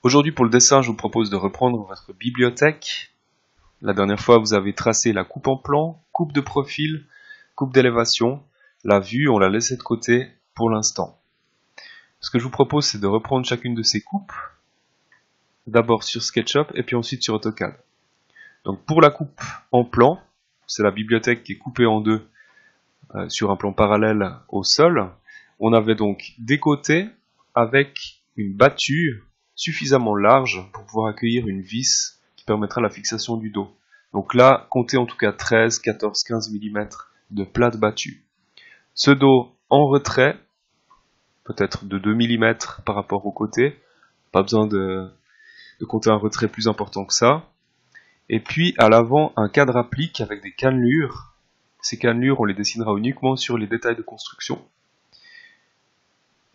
Aujourd'hui pour le dessin, je vous propose de reprendre votre bibliothèque. La dernière fois, vous avez tracé la coupe en plan, coupe de profil, coupe d'élévation. La vue, on l'a laissée de côté pour l'instant. Ce que je vous propose, c'est de reprendre chacune de ces coupes, d'abord sur SketchUp et puis ensuite sur AutoCAD. Donc pour la coupe en plan, c'est la bibliothèque qui est coupée en deux sur un plan parallèle au sol. On avait donc des côtés avec une battue suffisamment large pour pouvoir accueillir une vis qui permettra la fixation du dos. Donc là, comptez en tout cas 13, 14, 15 mm de plate battue. Ce dos en retrait, peut-être de 2 mm par rapport au côté, pas besoin de compter un retrait plus important que ça. Et puis à l'avant, un cadre applique avec des cannelures. Ces cannelures, on les dessinera uniquement sur les détails de construction.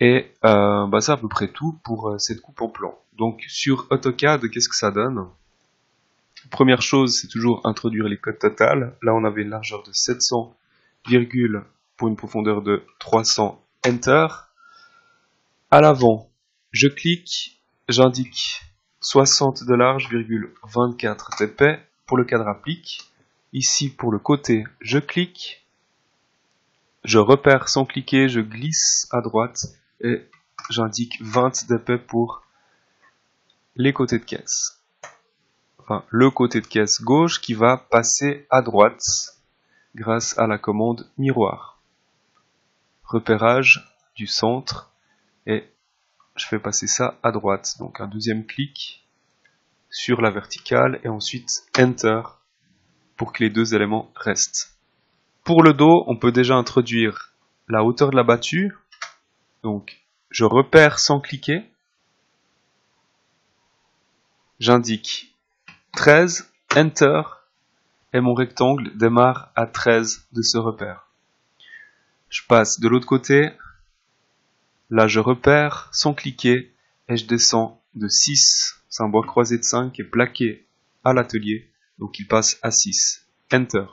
Et c'est à peu près tout pour cette coupe en plan. Donc sur AutoCAD, qu'est-ce que ça donne? Première chose, c'est toujours introduire les codes totales. Là, on avait une largeur de 700, pour une profondeur de 300, Enter. À l'avant, je clique, j'indique 60 de large, 24 d'épais pour le cadre applique. Ici, pour le côté, je clique, je repère sans cliquer, je glisse à droite et j'indique 20 d'épais pour les côtés de caisse. Enfin, le côté de caisse gauche qui va passer à droite grâce à la commande miroir. Repérage du centre et je fais passer ça à droite. Donc un deuxième clic sur la verticale et ensuite Enter pour que les deux éléments restent. Pour le dos, on peut déjà introduire la hauteur de la battue. Donc je repère sans cliquer. J'indique 13, Enter, et mon rectangle démarre à 13 de ce repère. Je passe de l'autre côté, là je repère sans cliquer, et je descends de 6, c'est un bois croisé de 5 qui est plaqué à l'atelier, donc il passe à 6, Enter.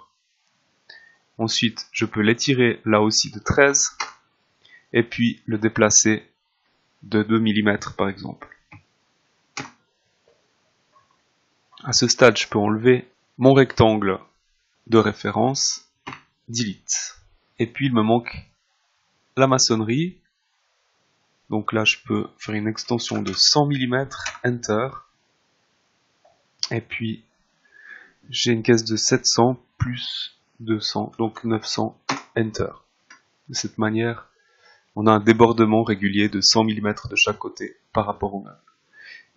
Ensuite, je peux l'étirer là aussi de 13, et puis le déplacer de 2 mm par exemple. À ce stade, je peux enlever mon rectangle de référence, Delete. Et puis il me manque la maçonnerie. Donc là, je peux faire une extension de 100 mm, Enter. Et puis, j'ai une caisse de 700 plus 200, donc 900, Enter. De cette manière, on a un débordement régulier de 100 mm de chaque côté par rapport au meuble.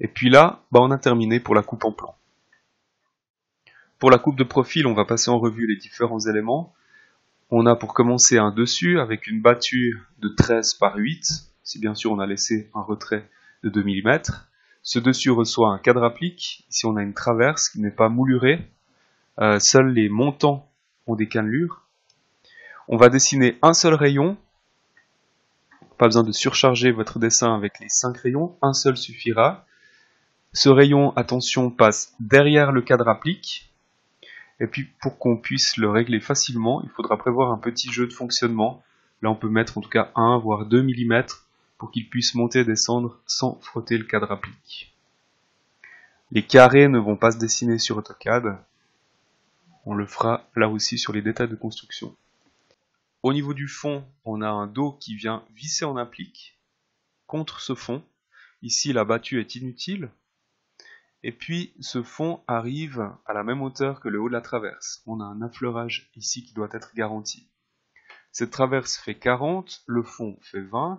Et puis là, on a terminé pour la coupe en plan. Pour la coupe de profil, on va passer en revue les différents éléments. On a pour commencer un dessus avec une battue de 13 par 8, si bien sûr on a laissé un retrait de 2 mm. Ce dessus reçoit un cadre applique. Ici on a une traverse qui n'est pas moulurée. Seuls les montants ont des cannelures. On va dessiner un seul rayon. Pas besoin de surcharger votre dessin avec les 5 rayons. Un seul suffira. Ce rayon, attention, passe derrière le cadre applique. Et puis pour qu'on puisse le régler facilement, il faudra prévoir un petit jeu de fonctionnement. Là on peut mettre en tout cas 1 voire 2 mm pour qu'il puisse monter et descendre sans frotter le cadre applique. Les carrés ne vont pas se dessiner sur AutoCAD. On le fera là aussi sur les détails de construction. Au niveau du fond, on a un dos qui vient visser en applique contre ce fond. Ici la battue est inutile. Et puis ce fond arrive à la même hauteur que le haut de la traverse. On a un affleurage ici qui doit être garanti. Cette traverse fait 40, le fond fait 20.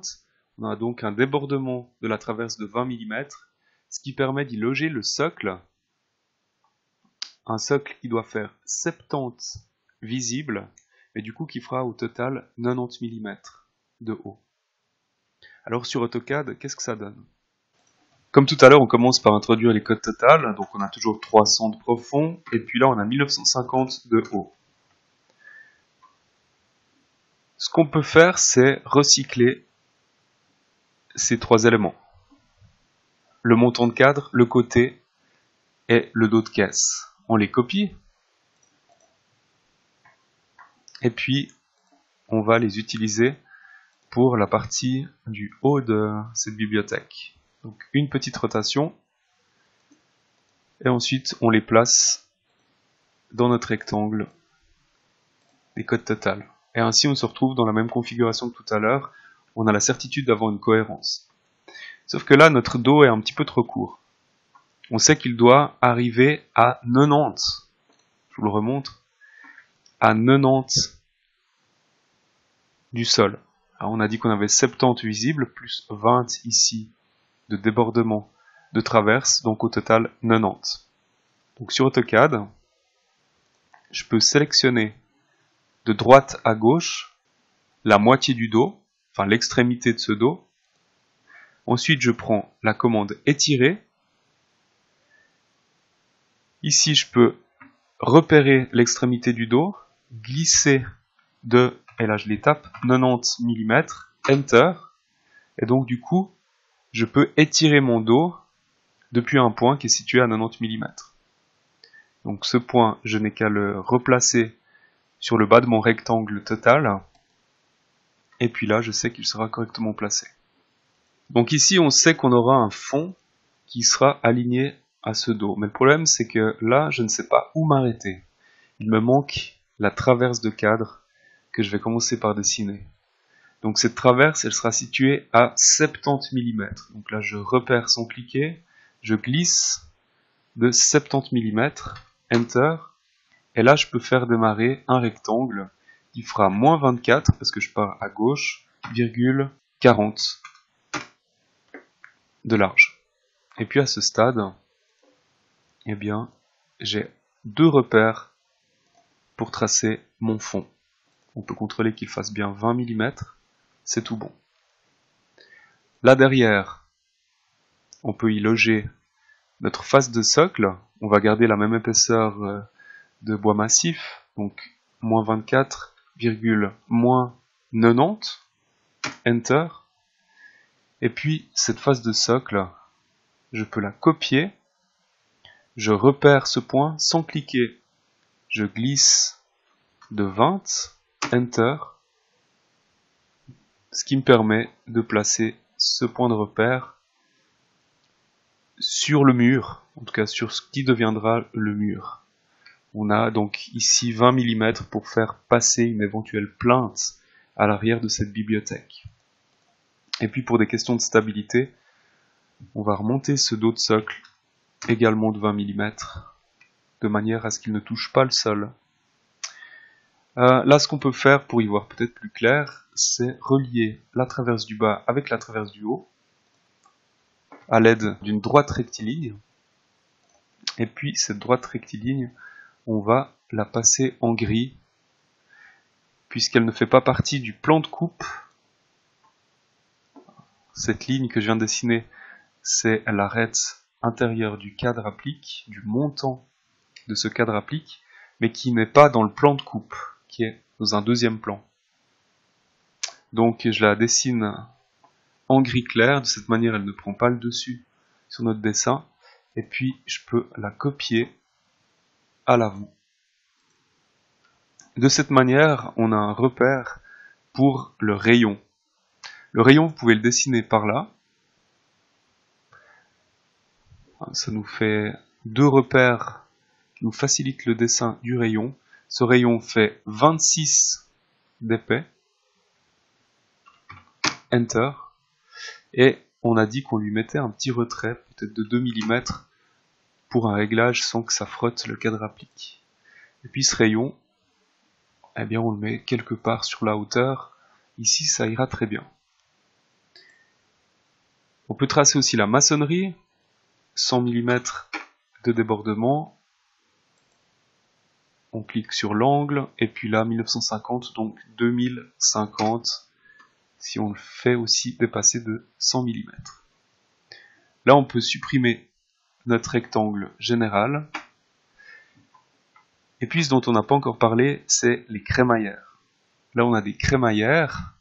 On a donc un débordement de la traverse de 20 mm, ce qui permet d'y loger le socle. Un socle qui doit faire 70 visibles, mais du coup qui fera au total 90 mm de haut. Alors sur AutoCAD, qu'est-ce que ça donne ? Comme tout à l'heure, on commence par introduire les codes totales, donc on a toujours 300 de profond, et puis là on a 1950 de haut. Ce qu'on peut faire, c'est recycler ces trois éléments. Le montant de cadre, le côté et le dos de caisse. On les copie, et puis on va les utiliser pour la partie du haut de cette bibliothèque. Donc une petite rotation. Et ensuite, on les place dans notre rectangle des codes totales. Et ainsi, on se retrouve dans la même configuration que tout à l'heure. On a la certitude d'avoir une cohérence. Sauf que là, notre dos est un petit peu trop court. On sait qu'il doit arriver à 90. Je vous le remontre. À 90 du sol. Alors, on a dit qu'on avait 70 visibles, plus 20 ici de débordement de traverse, donc au total 90. Donc sur AutoCAD, je peux sélectionner de droite à gauche la moitié du dos, enfin l'extrémité de ce dos. Ensuite, je prends la commande étirer. Ici, je peux repérer l'extrémité du dos, glisser de, et là je les tape, 90 mm, Enter, et donc du coup, je peux étirer mon dos depuis un point qui est situé à 90 mm. Donc ce point, je n'ai qu'à le replacer sur le bas de mon rectangle total, et puis là, je sais qu'il sera correctement placé. Donc ici, on sait qu'on aura un fond qui sera aligné à ce dos. Mais le problème, c'est que là, je ne sais pas où m'arrêter. Il me manque la traverse de cadre que je vais commencer par dessiner. Donc cette traverse, elle sera située à 70 mm. Donc là, je repère sans cliquer, je glisse de 70 mm, Enter, et là, je peux faire démarrer un rectangle qui fera moins 24, parce que je pars à gauche, virgule 40 de large. Et puis à ce stade, eh bien, j'ai deux repères pour tracer mon fond. On peut contrôler qu'il fasse bien 20 mm, c'est tout bon. Là derrière, on peut y loger notre face de socle. On va garder la même épaisseur de bois massif, donc moins 24, moins 90, Enter. Et puis cette face de socle, je peux la copier. Je repère ce point sans cliquer. Je glisse de 20, Enter, ce qui me permet de placer ce point de repère sur le mur, en tout cas sur ce qui deviendra le mur. On a donc ici 20 mm pour faire passer une éventuelle plainte à l'arrière de cette bibliothèque. Et puis pour des questions de stabilité, on va remonter ce dos de socle également de 20 mm, de manière à ce qu'il ne touche pas le sol. Là, ce qu'on peut faire pour y voir peut-être plus clair, c'est relier la traverse du bas avec la traverse du haut, à l'aide d'une droite rectiligne. Et puis, cette droite rectiligne, on va la passer en gris, puisqu'elle ne fait pas partie du plan de coupe. Cette ligne que je viens de dessiner, c'est l'arête intérieure du cadre applique, du montant de ce cadre applique, mais qui n'est pas dans le plan de coupe, qui est dans un deuxième plan. Donc je la dessine en gris clair, de cette manière elle ne prend pas le dessus sur notre dessin, et puis je peux la copier à l'avant. De cette manière, on a un repère pour le rayon. Le rayon, vous pouvez le dessiner par là. Ça nous fait deux repères qui nous facilitent le dessin du rayon. Ce rayon fait 26 d'épais. Enter. Et on a dit qu'on lui mettait un petit retrait, peut-être de 2 mm, pour un réglage sans que ça frotte le cadre applique. Et puis ce rayon, eh bien on le met quelque part sur la hauteur. Ici, ça ira très bien. On peut tracer aussi la maçonnerie, 100 mm de débordement. On clique sur l'angle, et puis là, 1950, donc 2050, si on le fait aussi dépasser de 100 mm. Là, on peut supprimer notre rectangle général. Et puis, ce dont on n'a pas encore parlé, c'est les crémaillères. Là, on a des crémaillères,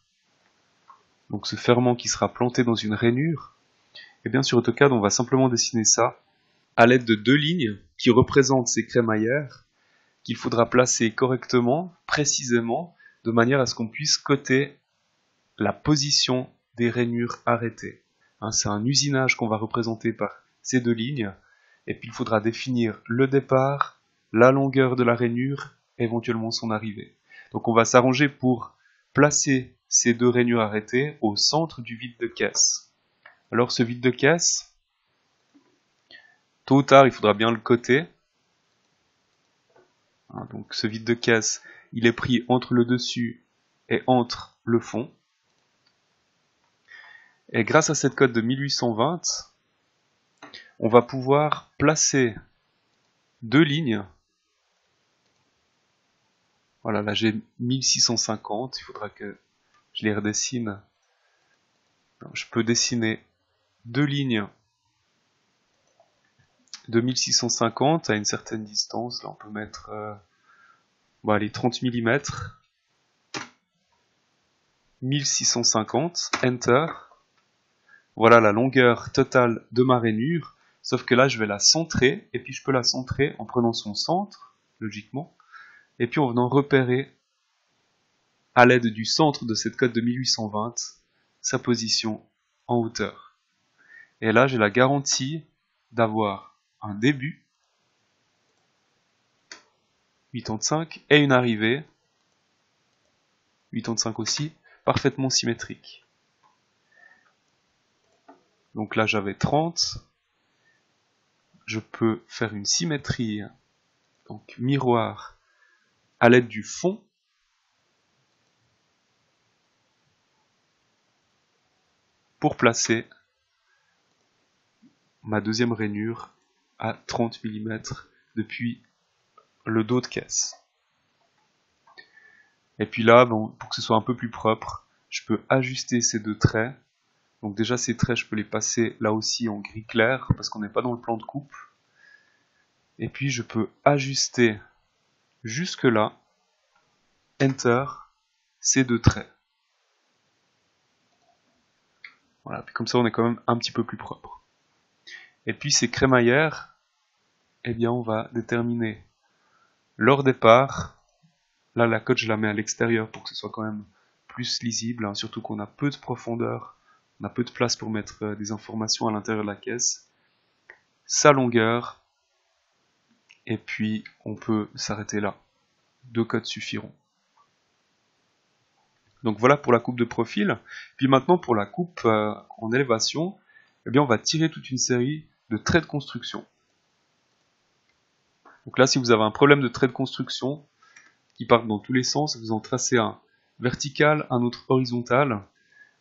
donc ce ferrement qui sera planté dans une rainure. Et bien sur AutoCAD, on va simplement dessiner ça à l'aide de deux lignes qui représentent ces crémaillères qu'il faudra placer correctement, précisément, de manière à ce qu'on puisse coter la position des rainures arrêtées. C'est un usinage qu'on va représenter par ces deux lignes, Et puis il faudra définir le départ, la longueur de la rainure, éventuellement son arrivée. Donc on va s'arranger pour placer ces deux rainures arrêtées au centre du vide de caisse. Alors ce vide de caisse, tôt ou tard il faudra bien le coter. Donc ce vide de caisse, il est pris entre le dessus et entre le fond. Et grâce à cette cote de 1820, on va pouvoir placer deux lignes. Voilà, là j'ai 1650, il faudra que je les redessine. Je peux dessiner deux lignes de 1650 à une certaine distance. Là on peut mettre allez, 30 mm. 1650, Enter. Voilà la longueur totale de ma rainure, sauf que là je vais la centrer, et puis je peux la centrer en prenant son centre, logiquement, et puis en venant repérer, à l'aide du centre de cette cote de 1820, sa position en hauteur. Et là j'ai la garantie d'avoir un début, 85, et une arrivée, 85 aussi, parfaitement symétrique. Donc là j'avais 30, je peux faire une symétrie, donc miroir, à l'aide du fond, pour placer ma deuxième rainure à 30 mm depuis le dos de caisse. Et puis là, pour que ce soit un peu plus propre, je peux ajuster ces deux traits. Donc déjà ces traits, je peux les passer là aussi en gris clair, parce qu'on n'est pas dans le plan de coupe. Et puis je peux ajuster jusque là, Enter, ces deux traits. Voilà, puis comme ça on est quand même un petit peu plus propre. Et puis ces crémaillères, eh bien on va déterminer leur départ. Là la cote je la mets à l'extérieur pour que ce soit quand même plus lisible, hein, surtout qu'on a peu de profondeur, on a peu de place pour mettre des informations à l'intérieur de la caisse. Sa longueur, et puis on peut s'arrêter là. Deux cotes suffiront. Donc voilà pour la coupe de profil. Puis maintenant pour la coupe en élévation, eh bien on va tirer toute une série de traits de construction. Donc là si vous avez un problème de traits de construction qui partent dans tous les sens, vous en tracez un vertical, un autre horizontal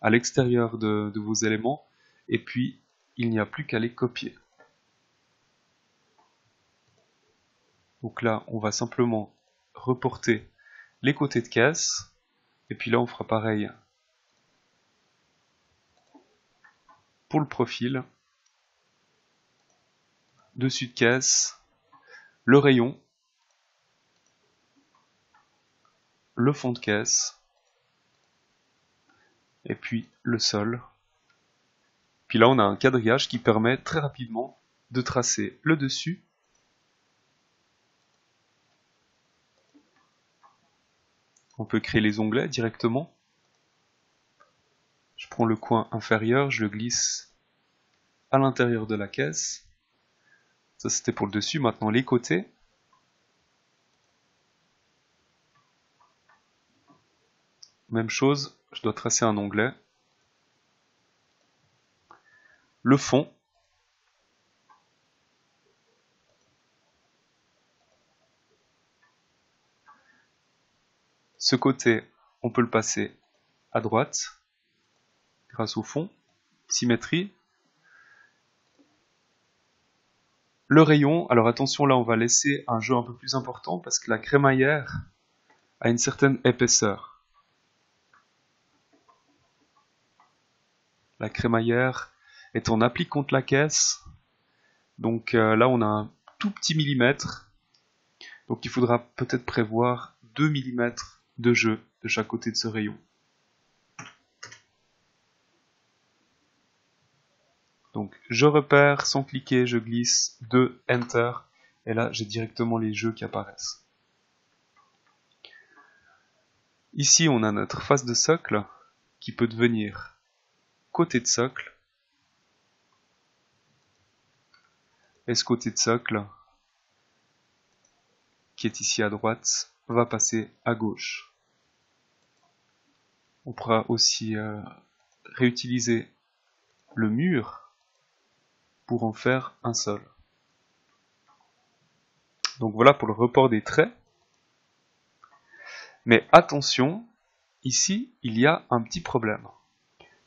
à l'extérieur de vos éléments, et puis il n'y a plus qu'à les copier. Donc là on va simplement reporter les côtés de caisse, et puis là on fera pareil pour le profil, dessus de caisse, le rayon, le fond de caisse, et puis le sol. Puis là on a un quadrillage qui permet très rapidement de tracer le dessus, on peut créer les onglets directement. Je prends le coin inférieur, je le glisse à l'intérieur de la caisse. Ça c'était pour le dessus, maintenant les côtés. Même chose, je dois tracer un onglet. Le fond. Ce côté, on peut le passer à droite, grâce au fond. Symétrie. Le rayon, alors attention là on va laisser un jeu un peu plus important parce que la crémaillère a une certaine épaisseur. La crémaillère est en appli contre la caisse, donc là on a un tout petit millimètre, donc il faudra peut-être prévoir 2 mm de jeu de chaque côté de ce rayon. Donc je repère, sans cliquer, je glisse, 2, Enter, et là j'ai directement les jeux qui apparaissent. Ici on a notre face de socle qui peut devenir côté de socle. Et ce côté de socle, qui est ici à droite, va passer à gauche. On pourra aussi réutiliser le mur pour en faire un sol. Donc voilà pour le report des traits. Mais attention, ici, il y a un petit problème.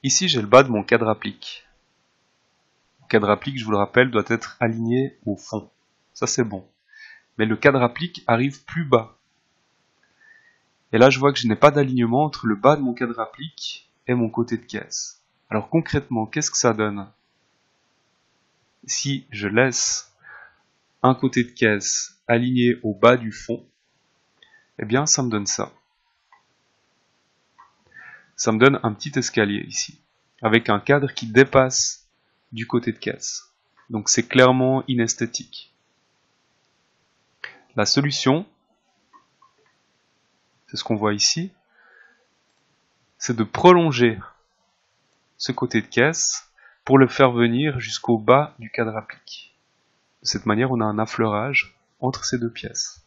Ici, j'ai le bas de mon cadre applique. Le cadre applique, je vous le rappelle, doit être aligné au fond. Ça, c'est bon. Mais le cadre applique arrive plus bas. Et là, je vois que je n'ai pas d'alignement entre le bas de mon cadre applique et mon côté de caisse. Alors concrètement, qu'est-ce que ça donne? Si je laisse un côté de caisse aligné au bas du fond, eh bien, ça me donne ça. Ça me donne un petit escalier ici, avec un cadre qui dépasse du côté de caisse. Donc c'est clairement inesthétique. La solution, c'est ce qu'on voit ici, c'est de prolonger ce côté de caisse pour le faire venir jusqu'au bas du cadre applique. De cette manière, on a un affleurage entre ces deux pièces.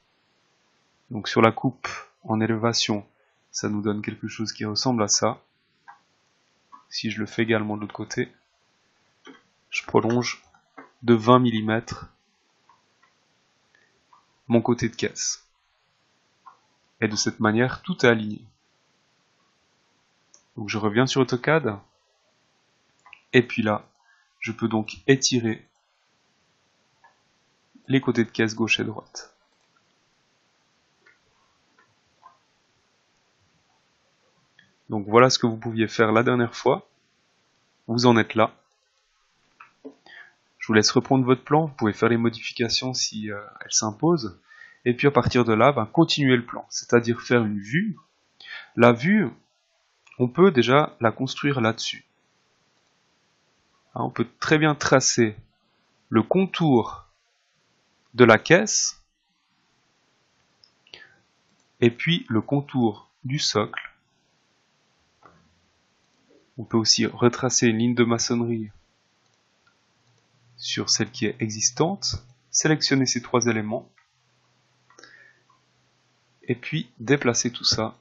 Donc sur la coupe en élévation, ça nous donne quelque chose qui ressemble à ça. Si je le fais également de l'autre côté, je prolonge de 20 mm mon côté de caisse. Et de cette manière, tout est aligné. Donc je reviens sur AutoCAD. Et puis là, je peux donc étirer les côtés de caisse gauche et droite. Donc voilà ce que vous pouviez faire la dernière fois. Vous en êtes là. Je vous laisse reprendre votre plan. Vous pouvez faire les modifications si elles s'imposent. Et puis à partir de là, continuer le plan. C'est-à-dire faire une vue. La vue, on peut déjà la construire là-dessus. On peut très bien tracer le contour de la caisse et puis le contour du socle. On peut aussi retracer une ligne de maçonnerie sur celle qui est existante, sélectionner ces trois éléments et puis déplacer tout ça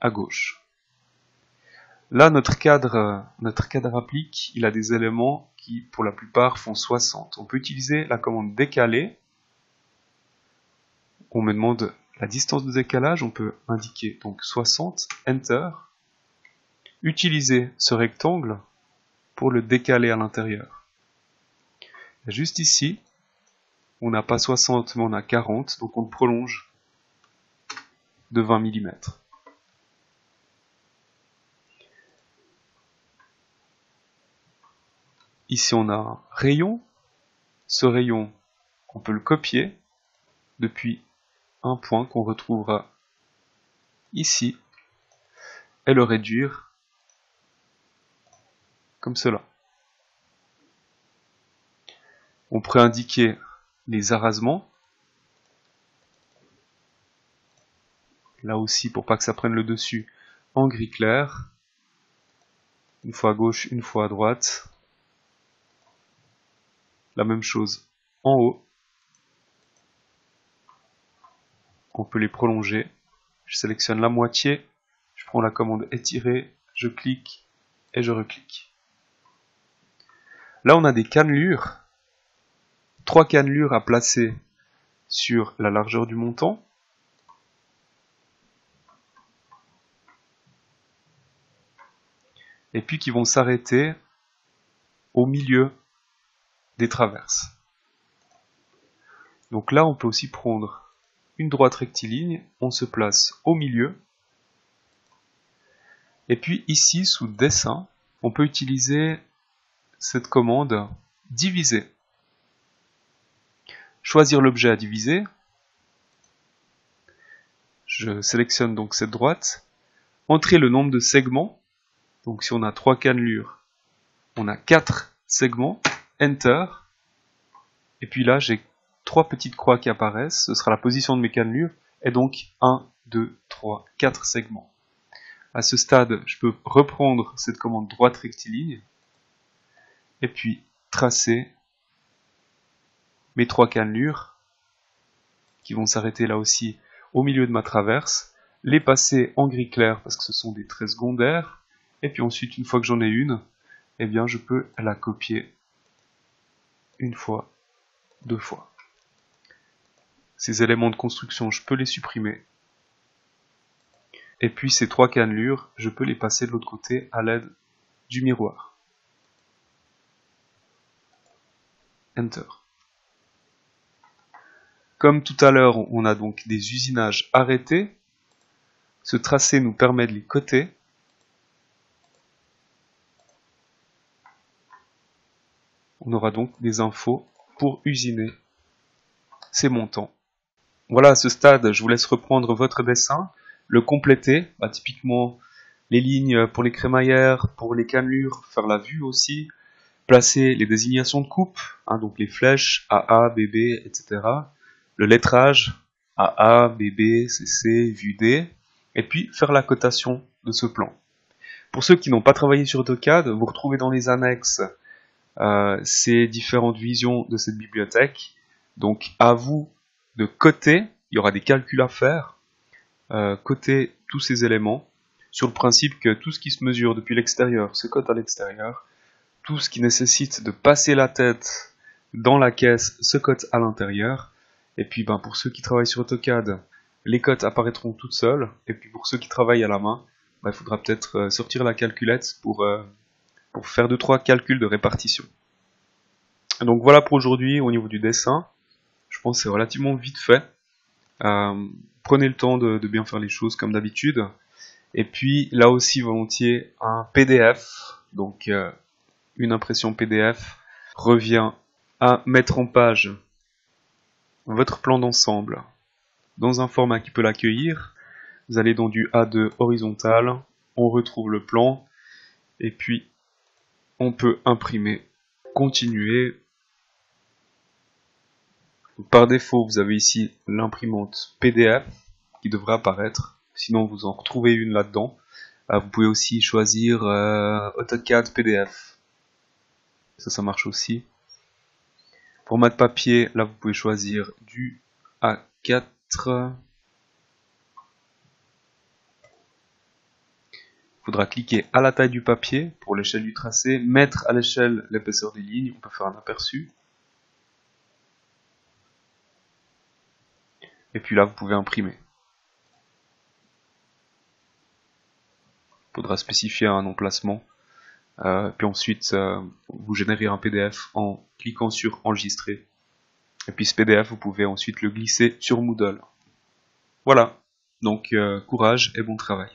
à gauche. Là, notre cadre applique, il a des éléments qui, pour la plupart, font 60. On peut utiliser la commande décaler. On me demande la distance de décalage, on peut indiquer donc 60, Enter. Utiliser ce rectangle pour le décaler à l'intérieur. Juste ici, on n'a pas 60, mais on a 40, donc on le prolonge de 20 mm. Ici, on a un rayon. Ce rayon, on peut le copier depuis un point qu'on retrouvera ici et le réduire comme cela. On pourrait indiquer les arasements. Là aussi, pour pas que ça prenne le dessus, en gris clair. Une fois à gauche, une fois à droite. La même chose en haut. On peut les prolonger. Je sélectionne la moitié. Je prends la commande étirer. Je clique et je reclique. Là, on a des cannelures. 3 cannelures à placer sur la largeur du montant. Et puis qui vont s'arrêter au milieu des traverses. Donc là, on peut aussi prendre une droite rectiligne, on se place au milieu. Et puis ici, sous dessin, on peut utiliser cette commande diviser. Choisir l'objet à diviser. Je sélectionne donc cette droite. Entrer le nombre de segments. Donc si on a 3 cannelures, on a 4 segments. Enter. Et puis là, j'ai 3 petites croix qui apparaissent. Ce sera la position de mes cannelures. Et donc 1, 2, 3, 4 segments. À ce stade, je peux reprendre cette commande droite rectiligne. Et puis tracer mes 3 cannelures qui vont s'arrêter là aussi au milieu de ma traverse, les passer en gris clair parce que ce sont des traits secondaires, et puis ensuite, une fois que j'en ai une, eh bien je peux la copier une fois, 2 fois. Ces éléments de construction, je peux les supprimer. Et puis ces 3 cannelures, je peux les passer de l'autre côté à l'aide du miroir. Enter. Comme tout à l'heure, on a donc des usinages arrêtés. Ce tracé nous permet de les coter. On aura donc des infos pour usiner ces montants. Voilà, à ce stade, je vous laisse reprendre votre dessin, le compléter, typiquement les lignes pour les crémaillères, pour les cannelures, faire la vue aussi, placer les désignations de coupe, donc les flèches AA, BB, etc. Le lettrage AA, BB, CC, vue D, et puis faire la cotation de ce plan. Pour ceux qui n'ont pas travaillé sur AutoCAD, vous retrouvez dans les annexes ces différentes visions de cette bibliothèque. Donc à vous de coter, il y aura des calculs à faire, coter tous ces éléments, sur le principe que tout ce qui se mesure depuis l'extérieur se cote à l'extérieur, tout ce qui nécessite de passer la tête dans la caisse se cote à l'intérieur, et puis pour ceux qui travaillent sur AutoCAD, les cotes apparaîtront toutes seules, et puis pour ceux qui travaillent à la main, il faudra peut-être sortir la calculette pour faire 2-3 calculs de répartition. Donc voilà pour aujourd'hui au niveau du dessin. Je pense que c'est relativement vite fait. Prenez le temps de bien faire les choses comme d'habitude. Et puis là aussi volontiers un PDF. Donc une impression PDF revient à mettre en page votre plan d'ensemble dans un format qui peut l'accueillir. Vous allez dans du A2 horizontal, on retrouve le plan, et puis on peut imprimer, continuer. Par défaut, vous avez ici l'imprimante PDF qui devrait apparaître, sinon vous en retrouvez une là-dedans. Vous pouvez aussi choisir AutoCAD PDF, ça marche aussi. Format de papier, là vous pouvez choisir du A4. Il faudra cliquer à la taille du papier pour l'échelle du tracé, mettre à l'échelle l'épaisseur des lignes, on peut faire un aperçu. Et puis là, vous pouvez imprimer. Il faudra spécifier un emplacement. Puis ensuite, vous générez un PDF en cliquant sur enregistrer. Et puis ce PDF, vous pouvez ensuite le glisser sur Moodle. Voilà. Donc, courage et bon travail.